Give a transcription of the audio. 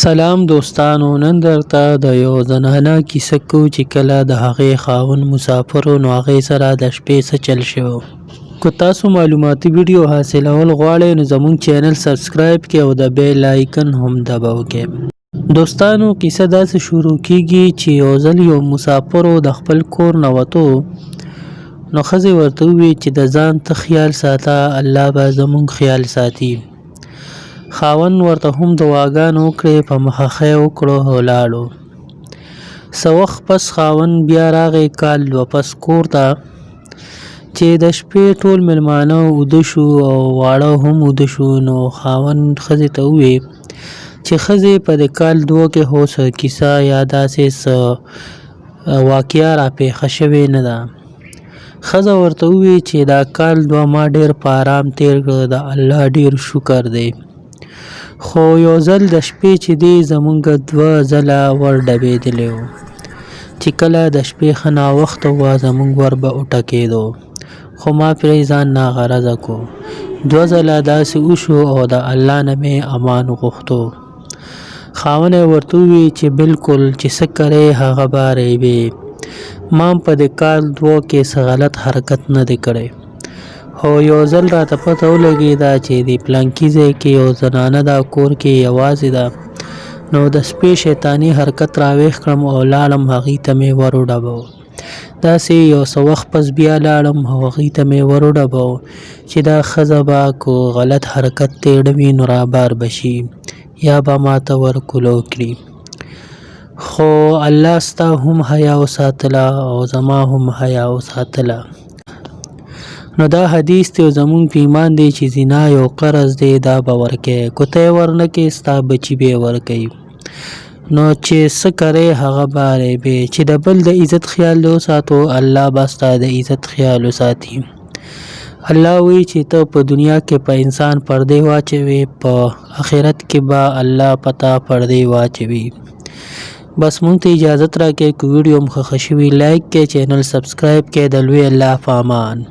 سلام دوستانو، نن درته د یو زنانه کیسه کوو چې کله د هغې خاوند مسافر و نو هغې سره د شپې څه چل شوی. که تاسو معلوماتي ویډیو حاصلول غواړئ نو زموږ چینل سبسکرایب کړئ او د بیل آیکن هم دبوکئ. دوستانو، کیسه داسې شروع کیږي چې یو ځل یو مسافر د خپل کور نه وتو نو ښځې ورته وویل چې د ځان ته خیال ساته، الله به زموږ خیال ساتي. خاوند ورته هم دعاګانې وکړې، په مخه وکړو او لاړو. څه وخت پس خاوند بیا راغی کال دوه پس کور ته، چې د شپې ټول مېلمانه ویده شو او واړه هم ویده شو. نو خاوند ښځې ته وویل چې ښځې په دې کال دوه کې خو څه کیسه یا داسې څه واقعه راپېښه شوې نه ده. ښځه ورته وویل چې دا کال دوه ما ډېر په ارام تېر کړ، د الله ډېر شکر دی. خو یو ځل د شپې چې دی زموږ دوه ځله ور ډبېدلی و، چې کله د شپې ښه ناوخته وه زموږ ور به وټکېدو، خو ما پرې ځان ناغرضه کړو. دوه ځله داسې وشو او د الله نه مې امان وغوښتو. خاوند یې ورته وویل چې بالکل چې څه کرې هغه به ریبې، ما په دې کال دوه کې څه غلط حرکت نه دی کړی. خو یو ځل راته پته ولګېده چې د پلانکي ځای کې یو زنانه ده، کور کې یوازې ده. نو د شپې شیطاني حرکت راویښ کړم او لاړم هغې ته مې ور وډباوه. داسې یو څه وخت پس بیا لاړم او هغې ته مې ور وډباوه چې دا ښځه به که غلط حرکت تېړوي نو رابار به شي یا به ماته ور کولو کړي. خو الله ستا هم حیا وساتله او زما هم حیا وساتله. نو دا حدیث دی او زموږ په ایمان دی چې زنا یو قرض دی، دا به ورکوې، که ته یې ورنکړې ستا بچي به یې ورکوي. نو چې څه کرې هغه به ریبې. چې د بل د عزت خیال دې وساتو، الله به ستا د عزت خیال وساتي. الله وایي چې ته په دنیا کې په انسان پردې واچوې، په آخرت کې به الله پتا پردې واچوي. بس مونږ ته اجازت راکړئ. که ویډیو مو خوښه شوي لایک کړئ، چینل سبسکرایب کړئ. د لوی الله په امان.